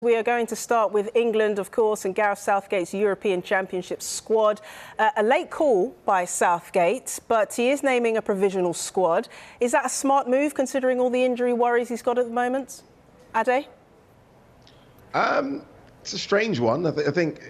We are going to start with England, of course, and Gareth Southgate's European Championship squad. A late call by Southgate, but he is naming a provisional squad. Is that a smart move, considering all the injury worries he's got at the moment? Ade? It's a strange one. I think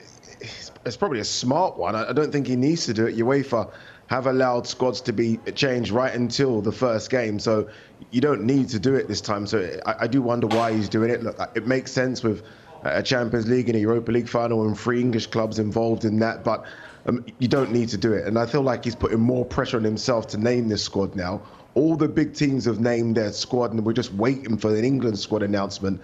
it's probably a smart one. I don't think he needs to do it. UEFA have allowed squads to be changed right until the first game, so you don't need to do it this time. So I do wonder why he's doing it. Look, it makes sense with a Champions League and a Europa League final and 3 English clubs involved in that, but you don't need to do it. And I feel like he's putting more pressure on himself to name this squad now. All the big teams have named their squad, and we're just waiting for an England squad announcement.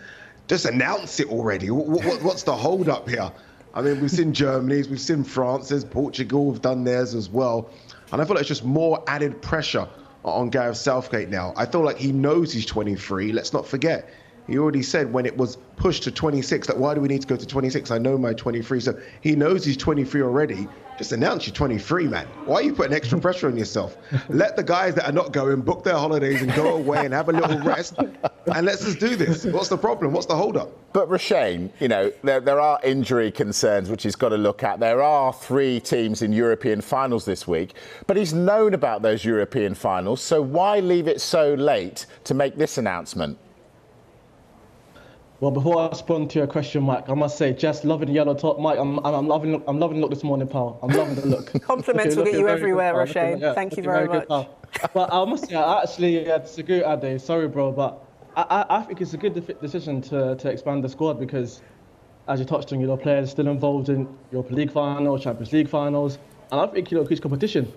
Just announce it already. What's the hold up here? I mean, we've seen Germany's, we've seen France's, Portugal have done theirs as well. And I feel like it's just more added pressure on Gareth Southgate now. I feel like he knows he's 23. Let's not forget, he already said when it was pushed to 26, that why do we need to go to 26? I know my 23. So he knows he's 23 already. Just announce you're 23, man. Why are you putting extra pressure on yourself? Let the guys that are not going book their holidays and go away and have a little rest. And let's just do this. What's the problem? What's the hold-up? But Roshane, you know, there are injury concerns which he's got to look at. There are 3 teams in European finals this week, but he's known about those European finals. So why leave it so late to make this announcement? Well, before I respond to your question, Mike, I must say, just loving the yellow top, Mike. I'm loving the look this morning, pal. I'm loving the look. Compliments will get you everywhere, Roshane. Yeah, thank you very much. But I must say, I actually disagree, Ade. Sorry, bro, but I think it's a good decision to expand the squad because, as you touched on, players still involved in Europa League finals, Champions League finals, and I think increase competition.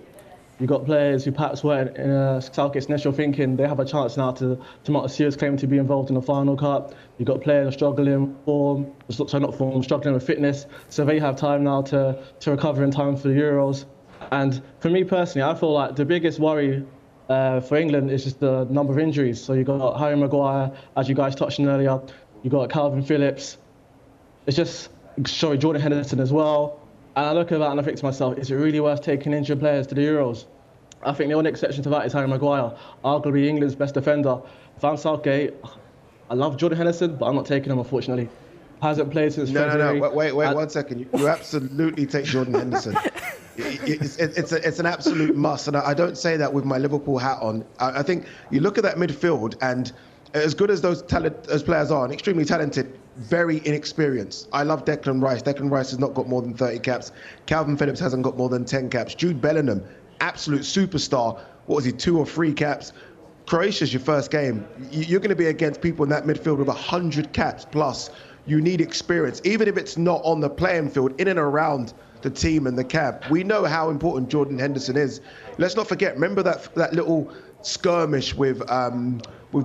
You've got players who perhaps weren't in Southgate's initial thinking they have a chance now to mount a serious claim to be involved in the final cup. You've got players struggling struggling with fitness, so they have time now to recover in time for the Euros. And for me personally, I feel like the biggest worry for England is just the number of injuries. So you've got Harry Maguire, as you guys touched on earlier. You've got Calvin Phillips. Jordan Henderson as well. And I look at that and I think to myself, is it really worth taking injured players to the Euros? I think the only exception to that is Harry Maguire, arguably England's best defender. If I'm Southgate, I love Jordan Henderson, but I'm not taking him, unfortunately. Hasn't played since February. No, wait 1 second. You absolutely take Jordan Henderson. It's an absolute must, and I don't say that with my Liverpool hat on. I think you look at that midfield, and as good as those players are, and extremely talented, very inexperienced. I love Declan Rice. Declan Rice has not got more than 30 caps. Calvin Phillips hasn't got more than 10 caps. Jude Bellingham, absolute superstar. What was he, 2 or 3 caps? Croatia's your first game. You're going to be against people in that midfield with 100 caps plus. You need experience, even if it's not on the playing field, in and around the team and the camp. We know how important Jordan Henderson is. Let's not forget, remember that little skirmish with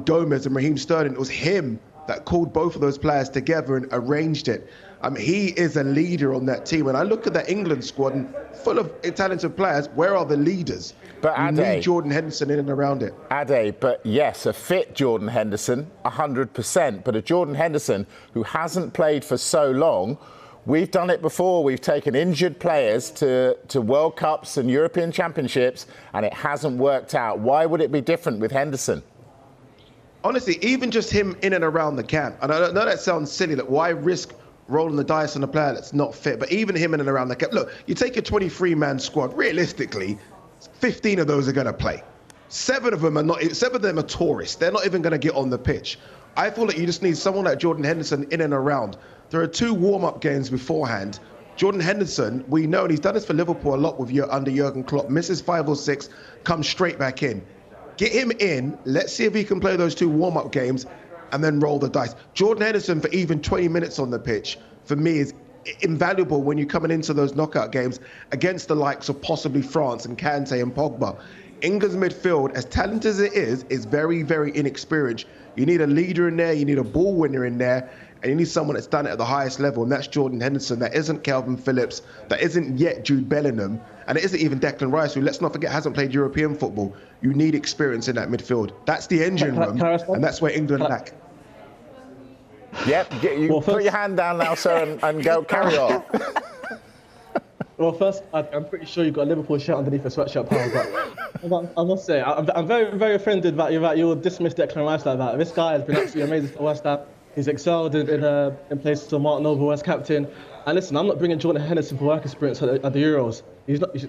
Gomez and Raheem Sterling? It was him that called both of those players together and arranged it. He is a leader on that team. And I look at that England squad and full of talented players. Where are the leaders? But you need Jordan Henderson in and around it. Ade, but yes, a fit Jordan Henderson, 100%. But a Jordan Henderson who hasn't played for so long. We've done it before. We've taken injured players to World Cups and European Championships, and it hasn't worked out. Why would it be different with Henderson? Honestly, even just him in and around the camp, and I know that sounds silly, that why risk rolling the dice on a player that's not fit, but even him in and around the camp. Look, you take a 23-man squad, realistically, 15 of those are going to play. 7 of them are tourists. They're not even going to get on the pitch. I feel that you just need someone like Jordan Henderson in and around. There are 2 warm-up games beforehand. Jordan Henderson, we know, and he's done this for Liverpool a lot under Jurgen Klopp, misses 5 or 6, comes straight back in. Get him in, let's see if he can play those 2 warm-up games and then roll the dice. Jordan Henderson for even 20 minutes on the pitch, for me, is invaluable when you're coming into those knockout games against the likes of possibly France and Kante and Pogba. England's midfield, as talented as it is very, very inexperienced. You need a leader in there, you need a ball winner in there, and you need someone that's done it at the highest level, and that's Jordan Henderson. That isn't Calvin Phillips, that isn't yet Jude Bellingham, and it isn't even Declan Rice, who, let's not forget, hasn't played European football. You need experience in that midfield. That's the engine room, and that's where England lack. Yep, put your hand down now, sir, and go carry on. Well, first, I'm pretty sure you've got a Liverpool shirt underneath your sweatshirt, pal. But I must say, I'm very, very offended that you dismiss Declan Rice like that. This guy has been absolutely amazing for West Ham. He's excelled in places to Mark Noble as captain. And listen, I'm not bringing Jordan Henderson for work experience at the Euros.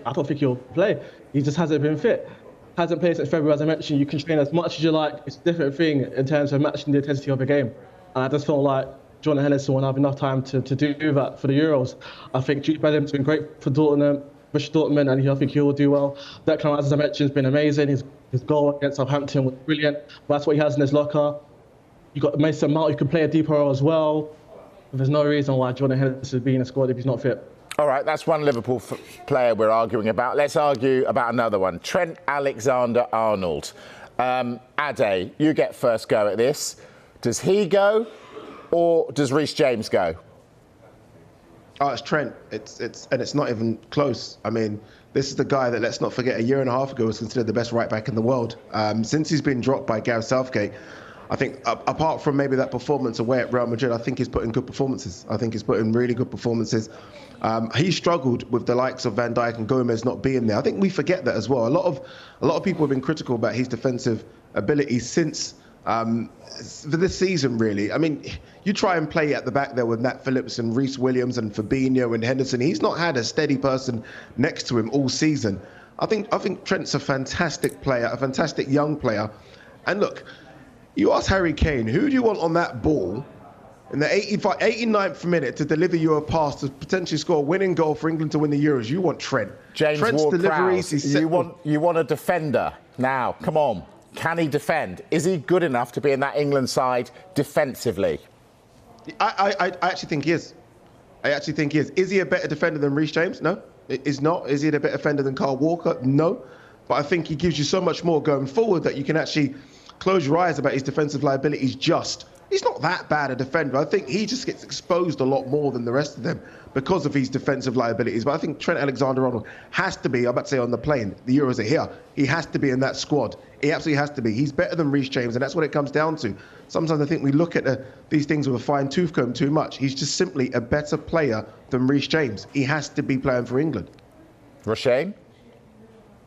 I don't think he'll play. He just hasn't been fit. Hasn't played since February, as I mentioned. You can train as much as you like. It's a different thing in terms of matching the intensity of a game. And I just felt like Jordan Henderson won't have enough time to do that for the Euros. I think Jude Bellingham's been great for Dortmund, and I think he'll do well. Declan Rice, as I mentioned, has been amazing. His goal against Southampton was brilliant. But that's what he has in his locker. You've got Mason Mount, who can play a deeper role as well. There's no reason why Jordan Henderson would be in a squad if he's not fit. All right, that's one Liverpool player we're arguing about. Let's argue about another one. Trent Alexander-Arnold. Ade, you get first go at this. Does he go or does Reece James go? Oh, it's Trent. It's not even close. I mean, this is the guy that, let's not forget, a year and a half ago was considered the best right back in the world. Since he's been dropped by Gareth Southgate, I think apart from maybe that performance away at Real Madrid, I think he's put in good performances. I think he's put in really good performances. He struggled with the likes of Van Dijk and Gomez not being there. I think we forget that as well. A lot of people have been critical about his defensive ability since for this season, really. I mean, you try and play at the back there with Nat Phillips and Reece Williams and Fabinho and Henderson. He's not had a steady person next to him all season. I think Trent's a fantastic player, a fantastic young player. And look, you ask Harry Kane, who do you want on that ball in the 89th minute to deliver you a pass to potentially score a winning goal for England to win the Euros? You want Trent. James Trent's Ward-Prowse, you want a defender now. Come on. Can he defend? Is he good enough to be in that England side defensively? I actually think he is. Is he a better defender than Reece James? No, he's not. Is he a better defender than Kyle Walker? No. But I think he gives you so much more going forward that you can actually close your eyes about his defensive liabilities. He's not that bad a defender. I think he just gets exposed a lot more than the rest of them because of his defensive liabilities. But I think Trent Alexander-Arnold has to be, I'm about to say on the plane, the Euros are here. He has to be in that squad. He absolutely has to be. He's better than Reece James, and that's what it comes down to. Sometimes I think we look at these things with a fine-tooth comb too much. He's just simply a better player than Reece James. He has to be playing for England. Roshane?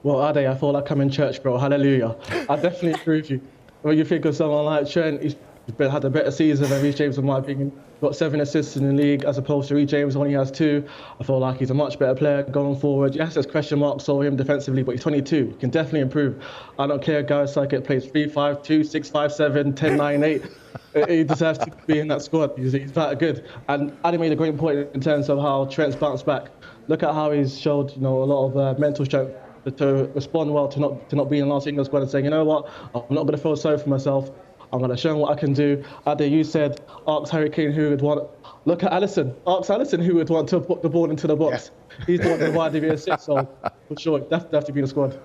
Well, Ade, I feel like I'm in church, bro. Hallelujah. I definitely agree with you. When you think of someone like Trent, he's had a better season than Reece James, in my opinion. Got 7 assists in the league, as opposed to Reece James only has 2. I feel like he's a much better player going forward. Yes, there's question marks over him defensively, but he's 22. He can definitely improve. I don't care if Gareth Southgate plays 3-5-2, 6-5-7, 10-9-8. He deserves to be in that squad. He's that good. And Adi made a great point in terms of how Trent's bounced back. Look at how he's showed, a lot of mental strength to respond well to not being in last England squad and saying, you know what, I'm not going to feel sorry for myself. I'm going to show him what I can do. Ade, you said, ask Harry Kane who would want. Look at Alisson. Ask Alisson who would want to put the ball into the box. Yeah. He's the one providing the assist, so for sure, definitely have to be in the squad.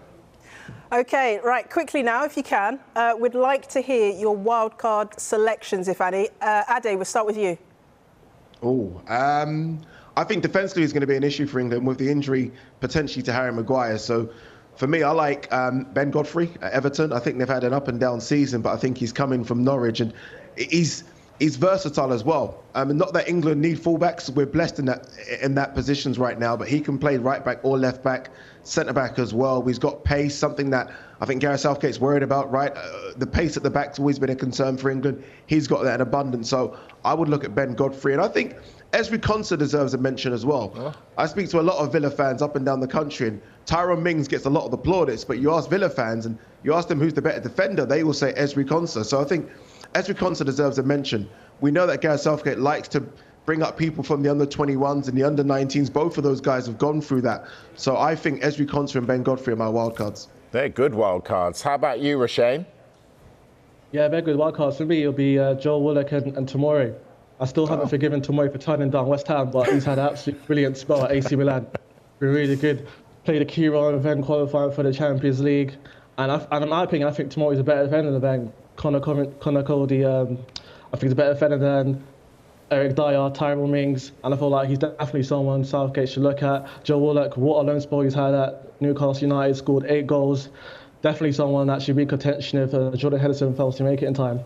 OK, right, quickly now, if you can, we'd like to hear your wildcard selections, if any. Ade, we'll start with you. I think defensively is going to be an issue for England with the injury potentially to Harry Maguire. So for me, I like Ben Godfrey at Everton. I think they've had an up and down season, but I think he's coming from Norwich and he's versatile as well. Not that England need fullbacks. We're blessed in that positions right now, but he can play right back or left back, centre back as well. He's got pace, something that I think Gareth Southgate's worried about, right? The pace at the back's always been a concern for England. He's got that in abundance. So I would look at Ben Godfrey. And I think Ezri Konsa deserves a mention as well. Oh. I speak to a lot of Villa fans up and down the country, and Tyrone Mings gets a lot of the plaudits, but you ask Villa fans and you ask them who's the better defender, they will say Ezri Konsa. So I think Ezri Konsa deserves a mention. We know that Gareth Southgate likes to bring up people from the under-21s and the under-19s. Both of those guys have gone through that. So I think Ezri Konsa and Ben Godfrey are my wildcards. They're good wildcards. How about you, Roshane? Yeah, very good wildcards. For me, it'll be Joel Willock and Tomori. I still haven't forgiven Tomori for turning down West Ham, but he's had an absolutely brilliant spell at AC Milan. Been really good. Played a key role in then qualifying for the Champions League. And in my opinion, I think Tomori's a better defender than Connor Cody. I think he's a better defender than Eric Dyer, Tyrone Mings. And I feel like he's definitely someone Southgate should look at. Joe Willock, what a loan spell he's had at Newcastle United, scored 8 goals. Definitely someone that should be in contention if Jordan Henderson fails to make it in time.